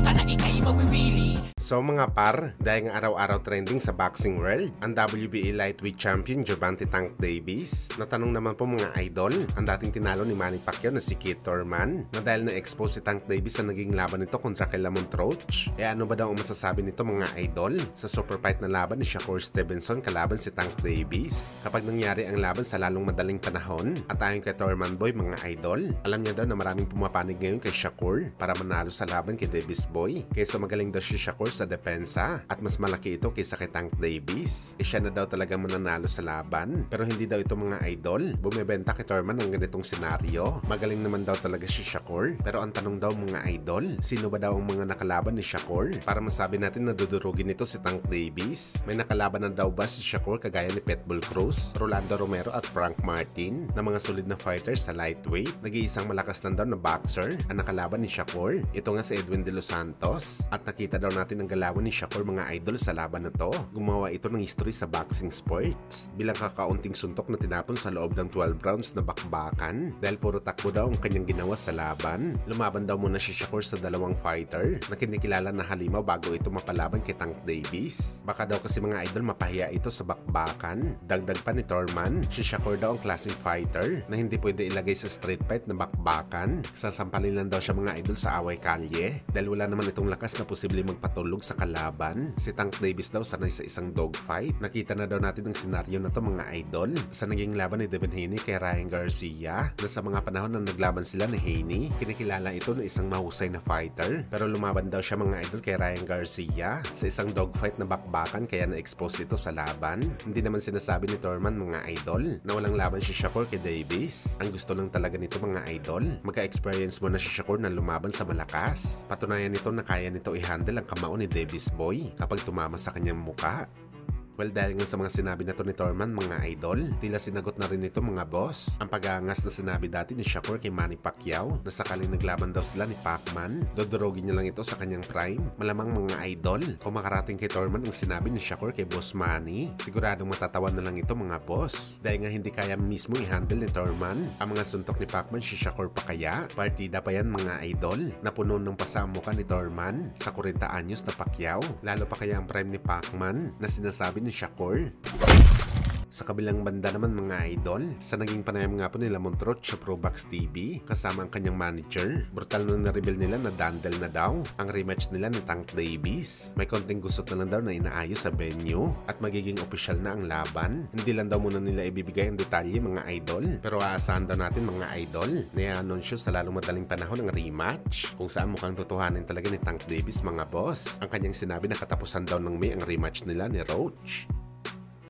ka na ika'y mawiwili. So mga par, dahil nga araw-araw trending sa boxing world, ang WBA lightweight champion Gervonta Tank Davis. Natanong naman po mga idol, ang dating tinalo ni Manny Pacquiao na si Keith Thurman, na dahil na-expose si Tank Davis sa naging laban nito kontra kay Lamont Roach. Ano ba daw ang masasabi nito mga idol sa super fight na laban ni Shakur Stevenson kalaban si Tank Davis? Kapag nangyari ang laban sa lalong madaling panahon, at ayon kay Thurman Boy mga idol, alam niya daw na maraming pumapanig ngayon kay Shakur para manalo sa laban kay Davis Boy. Kaysa magaling daw si Shakur sa depensa at mas malaki ito kaysa kay Tank Davis. Siya na daw talaga mananalo sa laban. Pero hindi daw ito mga idol bumibenta kay Thurman ng ganitong senaryo. Magaling naman daw talaga si Shakur. Pero ang tanong daw mga idol, sino ba daw ang mga nakalaban ni Shakur para masabi natin na dudurugin ito si Tank Davis? May nakalaban na daw ba si Shakur kagaya ni Pitbull Cruz, Rolando Romero at Frank Martin na mga solid na fighters sa lightweight? Nag-iisang malakas na daw na boxer ang nakalaban ni Shakur. Ito nga si Edwin De Los Santos. At nakita daw natin ang galawan ni Shakur mga idol sa laban na to. Gumawa ito ng history sa boxing sports bilang kakaunting suntok na tinapon sa loob ng 12 rounds na bakbakan dahil puro takbo daw ang kanyang ginawa sa laban. Lumaban daw muna si Shakur sa dalawang fighter na kinikilala na halimaw bago ito mapalaban kay Tank Davis. Baka daw kasi mga idol mapahiya ito sa bakbakan. Dagdag pa ni Thurman, si Shakur daw ang klaseng fighter na hindi pwede ilagay sa street fight na bakbakan. Sasampalin lang daw siya mga idol sa away kalye dahil wala naman itong lakas na posible magpatulog sa kalaban. Si Tank Davis daw sanay sa isang dogfight. Nakita na daw natin ang senaryo na to mga idol sa naging laban ni Devin Haney kay Ryan Garcia na sa mga panahon na naglaban sila ni Haney, kinikilala ito na isang mahusay na fighter pero lumaban daw siya mga idol kay Ryan Garcia sa isang dogfight na bakbakan kaya na-expose ito sa laban. Hindi naman sinasabi ni Thurman mga idol na walang laban si Shakur kay Davis. Ang gusto lang talaga nito mga idol, magka-experience mo na si Shakur na lumaban sa malakas. Patunayan nito na kaya nito i-handle ang kamao ni Davis Boy kapag tumama sa kanyang muka. Well, dahil nga sa mga sinabi na to ni Thurman mga idol, tila sinagot na rin ito mga boss ang pag-aangas na sinabi dati ni Shakur kay Manny Pacquiao na sakaling naglaban daw sila ni Pacman, dodorogin niya lang ito sa kanyang prime. Malamang mga idol, kung makarating kay Thurman ang sinabi ni Shakur kay Boss Manny, siguradong matatawan na lang ito mga boss. Dahil nga hindi kaya mismo i-handle ni Thurman ang mga suntok ni Pacman, si Shakur pa kaya? Partida pa yan mga idol na puno ng pasa ang mukha ni Thurman sa 40 anyos na Pacquiao. Lalo pa kaya ang prime ni Pacman na sinasabi ni Shakur. Sa kabilang banda naman mga idol, sa naging panayam nga po nila Lamont Roach sa Probox TV kasama ang kanyang manager, brutal na na-reveal nila na dandel na daw ang rematch nila ni Tank Davis. May konting gusot na lang daw na inaayos sa venue at magiging opisyal na ang laban. Hindi lang daw muna nila ibibigay ang detalye mga idol, pero aasahan daw natin mga idol na i-anunsyo sa lalong madaling panahon ng rematch kung saan mukhang tutuhanin talaga ni Tank Davis mga boss ang kanyang sinabi na katapusan daw ng May ang rematch nila ni Roach.